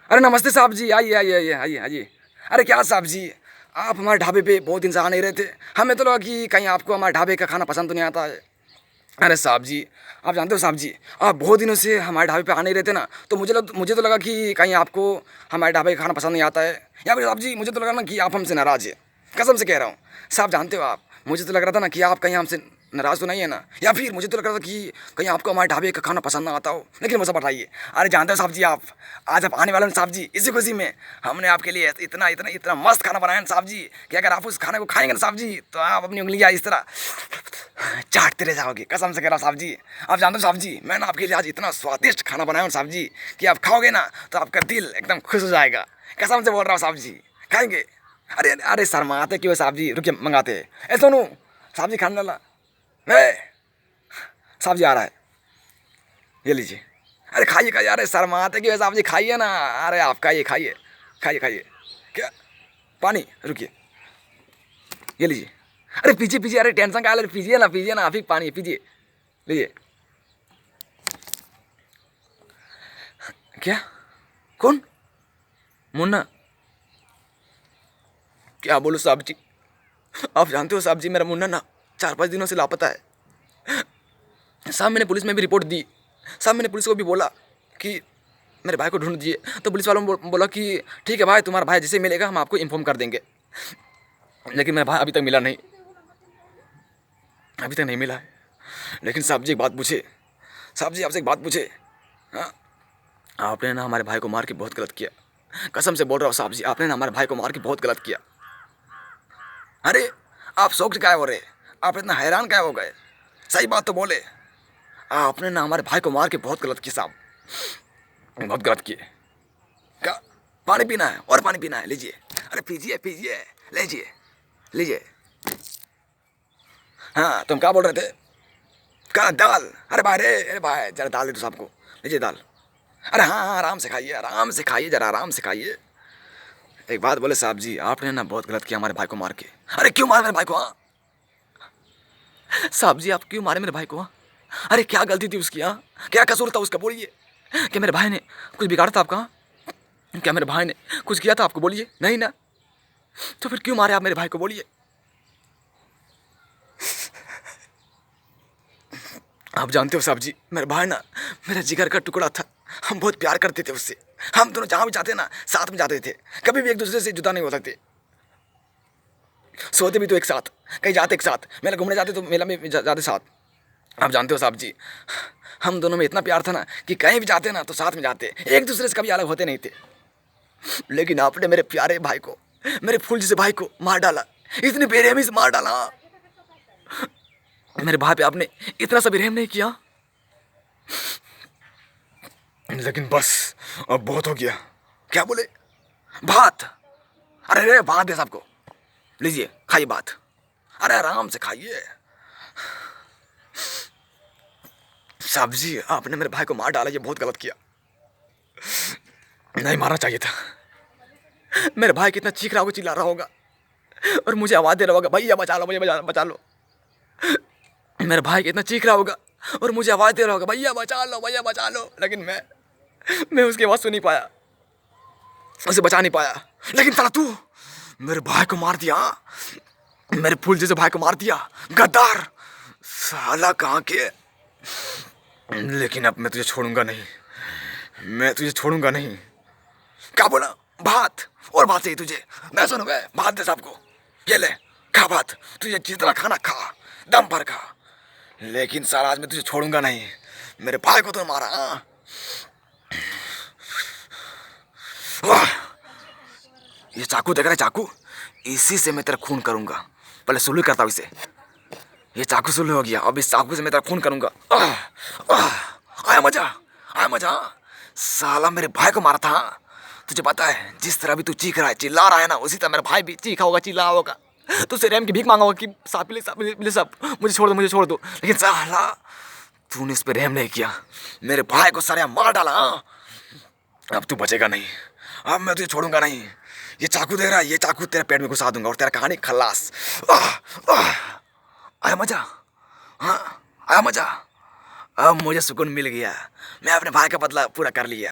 अरे नमस्ते साहब जी, आइए आइए आइए आइए आइए। अरे क्या साहब जी, आप हमारे ढाबे पे बहुत दिन से आ नहीं रहे थे। हमें तो लगा कि कहीं आपको हमारे ढाबे का खाना पसंद तो नहीं आता है। अरे साहब जी, आप जानते हो साहब जी, आप बहुत दिनों से हमारे ढाबे पे आ नहीं रहते ना, तो मुझे तो लगा कि कहीं आपको हमारे ढाबे का खाना पसंद नहीं आता है। या फिर साहब जी, मुझे तो लगा ना कि आप हमसे नाराज़ है। कसम से कह रहा हूँ। साहब जानते हो आप, मुझे तो लग रहा था ना कि आप कहीं हमसे नाराज़ तो नहीं है ना, या फिर मुझे तो लग रहा था कि कहीं आपको हमारे ढाबे का खाना पसंद ना आता हो। लेकिन मुझे बताइए, अरे जानते हो साहब जी, आप आज आप आने वाले हैं साहब जी, इसी खुशी में हमने आपके लिए इतना इतना इतना मस्त खाना बनाया है साहब जी कि अगर आप उस खाने को खाएंगे ना साहब जी, तो आप अपनी उंगलियां इस तरह चाटते रह जाओगे। कसम से कह रहा हूँ साहब जी। आप जानते हो साहब जी, मैंने आपके लिए आज इतना स्वादिष्ट खाना बनाया हूँ साहब जी कि आप खाओगे ना तो आपका दिल एकदम खुश हो जाएगा। कसम से बोल रहा हूँ साहब जी, खाएंगे। अरे अरे शर्माते क्यों साहब जी, रुकिए मंगाते हैं। ए सोनू, साहब जी खाने वाला ए, साहब जी आ रहा है, ये लीजिए। अरे खाइए खाइए, अरे शर्माते क्यों साहब जी, खाइए ना। अरे आप खाइए खाइए खाइए खाइए। क्या पानी, रुकिए, ये लीजिए। अरे पीजिए पीजिए, अरे टेंशन का है, पीजिए ना आप ही पानी पीजिए, लीजिए। क्या? कौन? मुन्ना? क्या बोलूँ साहब जी, आप जानते हो साहब जी, मेरा मुन्ना ना 4-5 दिनों से लापता है। साहब मैंने पुलिस में भी रिपोर्ट दी। साहब मैंने पुलिस को भी बोला कि मेरे भाई को ढूंढ दीजिए, तो पुलिस वालों ने बोला कि ठीक है भाई, तुम्हारा भाई जैसे मिलेगा हम आपको इन्फॉर्म कर देंगे। लेकिन मेरा भाई अभी तक मिला नहीं, अभी तक नहीं मिला है। लेकिन साहब जी एक बात पूछे, साहब जी आपसे एक बात पूछे। हाँ, आपने ना हमारे भाई को मार के बहुत गलत किया। कसम से बोल रहा हूँ साहब जी, आपने ना हमारे भाई को मार के बहुत गलत किया। अरे आप शौक क्या हो रहे, आप इतना हैरान क्या हो गए? सही बात तो बोले। आपने ना हमारे भाई को मार के बहुत गलत किया साहब, बहुत गलत किए। क्या? पानी पीना है और पानी पीना है, लीजिए। अरे पीजिए पीजिए, लीजिए लीजिए। हाँ तुम क्या बोल रहे थे? क्या दाल? अरे भाई रे, अरे भाई जरा दाल दे दो साहब को, लीजिए दाल। अरे हाँ हाँ, आराम से खाइए, आराम से खाइए, जरा आराम से खाइए। एक बात बोले साहब जी, आपने ना बहुत गलत किया हमारे भाई को मार के। अरे क्यों मारा मेरे भाई को? हाँ साहब जी, आप क्यों मारे मेरे भाई को? हाँ, अरे क्या गलती थी उसकी? हाँ, क्या कसूर था उसका, बोलिए। क्या मेरे भाई ने कुछ बिगाड़ा था आपका? हाँ? क्या मेरे भाई ने कुछ किया था आपको? बोलिए। नहीं ना, तो फिर क्यों मारे आप मेरे भाई को, बोलिए। आप जानते हो साहब जी, मेरा भाई ना मेरा जिगर का टुकड़ा था। हम बहुत प्यार करते थे उससे। हम दोनों जहाँ भी जाते ना साथ में जाते थे, कभी भी एक दूसरे से जुदा नहीं हो सकते। सोते भी तो एक साथ, कहीं जाते एक साथ, मेला घूमने जाते तो मेला में जाते साथ। आप जानते हो साहब जी, हम दोनों में इतना प्यार था ना कि कहीं भी जाते ना तो साथ में जाते, एक दूसरे से कभी अलग होते नहीं थे। लेकिन आपने मेरे प्यारे भाई को, मेरे फूल जैसे भाई को मार डाला, इतनी बेरहमी से मार डाला। मेरे भाई पे आपने इतना सा भी रहम नहीं किया। लेकिन बस, अब बहुत हो गया। क्या बोले? भात? अरे रे भात दे सबको, लीजिए खाइए भात। अरे आराम से खाइए। साहब जी आपने मेरे भाई को मार डाला, ये बहुत गलत किया, नहीं मारना चाहिए था। मेरे भाई कितना चीख रहा होगा, चिल्ला रहा होगा और मुझे आवाज दे रहा होगा, भैया बचा लो, भैया बचा लो। मेरे भाई कितना चीख रहा होगा और मुझे आवाज दे रहा होगा, भैया बचा लो, भैया बचा लो। लेकिन मैं उसकी आवाज सुन नहीं पाया, उसे बचा नहीं पाया। लेकिन साला तू मेरे भाई को मार दिया, मेरे फूल जैसे भाई को मार दिया, गद्दार साला कहाँ के। लेकिन अब मैं तुझे छोड़ूंगा नहीं, मैं तुझे छोड़ूंगा नहीं। क्या बोला? भात? और भात चाहिए तुझे? मैं सुनूंगा, भात दे सबको, ये ले खा भात, तुझे जितना खाना खा, दम भर खा। लेकिन साला आज मैं तुझे छोड़ूंगा नहीं, मेरे भाई को तो मारा। हाँ वाह, ये चाकू देख रहा है, चाकू, इसी से मैं तेरा खून करूंगा। पहले सुलू करता हूँ इसे, ये चाकू सुलू हो गया, अब इस चाकू से मैं तेरा खून करूंगा। आया मजा, आया मजा। साला मेरे भाई को मारा था। तुझे पता है जिस तरह भी तू चीख रहा है, चिल्ला रहा है ना, उसी तरह मेरा भाई भी चीखा होगा, चिल्ला होगा, तुझसे रेम की भीख मांगा होगा कि साहब प्लीज, साहब प्लीज, साहब मुझे छोड़ दो, मुझे छोड़ दो। लेकिन साला तूने इस पर रहम नहीं किया, मेरे भाई को सारे मार डाला। अब तू बचेगा नहीं, अब मैं तुझे छोड़ूंगा नहीं। ये चाकू दे रहा है, ये चाकू तेरे पेट में घुसा दूंगा और तेरा कहानी खल्लास। आया मजा? हाँ आया मजा। अब मुझे सुकून मिल गया, मैं अपने भाई का बदला पूरा कर लिया।